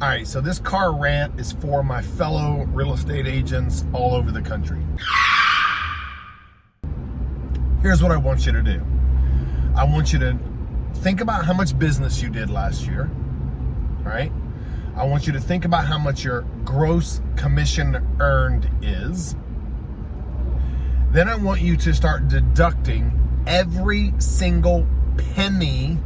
All right, so this car rant is for my fellow real estate agents all over the country. Here's what I want you to do. I want you to think about how much business you did last year, all right? I want you to think about how much your gross commission earned is. Then I want you to start deducting every single penny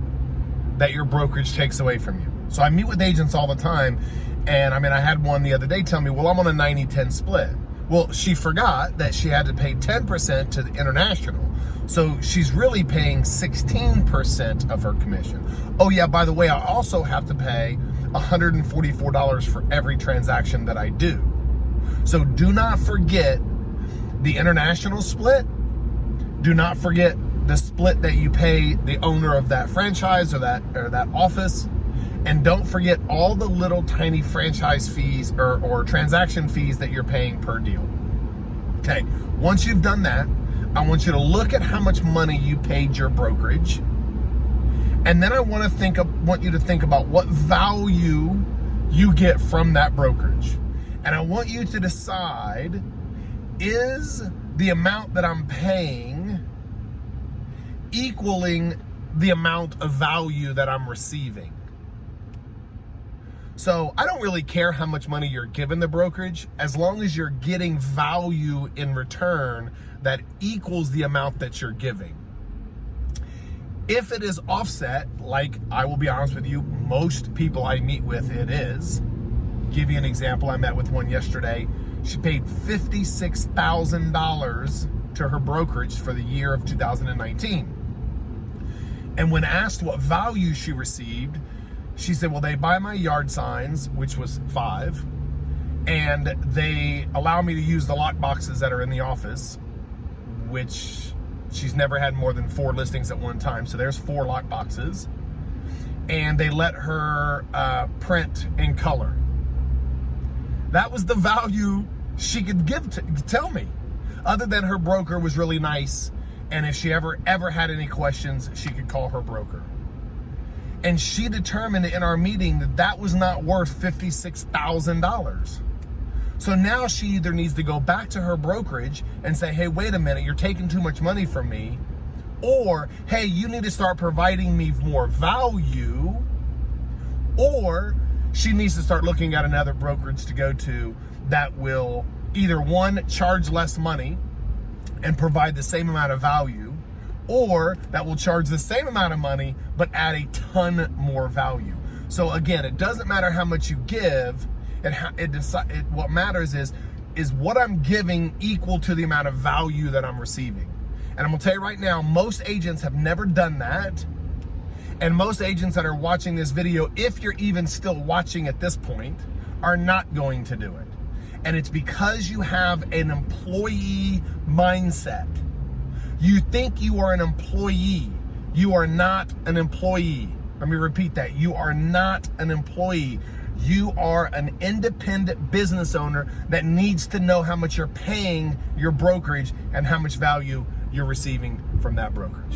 that your brokerage takes away from you. So I meet with agents all the time, and I had one the other day tell me, well, I'm on a 90-10 split. Well, she forgot that she had to pay 10% to the international. So she's really paying 16% of her commission. Oh yeah, by the way, I also have to pay $144 for every transaction that I do. So do not forget the international split. Do not forget the split that you pay the owner of that franchise or that office. And don't forget all the little tiny franchise fees or transaction fees that you're paying per deal. Okay, once you've done that, I want you to look at how much money you paid your brokerage. And then I want you to think about what value you get from that brokerage. And I want you to decide, is the amount that I'm paying equaling the amount of value that I'm receiving? So I don't really care how much money you're giving the brokerage, as long as you're getting value in return that equals the amount that you're giving. If it is offset, like I will be honest with you, most people I meet with it is. Give you an example, I met with one yesterday. She paid $56,000 to her brokerage for the year of 2019. And when asked what value she received, she said, well, they buy my yard signs, which was 5, and they allow me to use the lock boxes that are in the office, which she's never had more than 4 listings at one time. So there's 4 lock boxes. And they let her print in color. That was the value she could tell me, other than her broker was really nice. And if she ever had any questions, she could call her broker. And she determined in our meeting that that was not worth $56,000. So now she either needs to go back to her brokerage and say, hey, wait a minute, you're taking too much money from me. Or, hey, you need to start providing me more value. Or she needs to start looking at another brokerage to go to that will either, one, charge less money and provide the same amount of value, or that will charge the same amount of money but add a ton more value. So again, it doesn't matter how much you give. What matters is what I'm giving equal to the amount of value that I'm receiving. And I'm gonna tell you right now, most agents have never done that. And most agents that are watching this video, if you're even still watching at this point, are not going to do it. And it's because you have an employee mindset. You think you are an employee. You are not an employee. Let me repeat that. You are not an employee. You are an independent business owner that needs to know how much you're paying your brokerage and how much value you're receiving from that brokerage.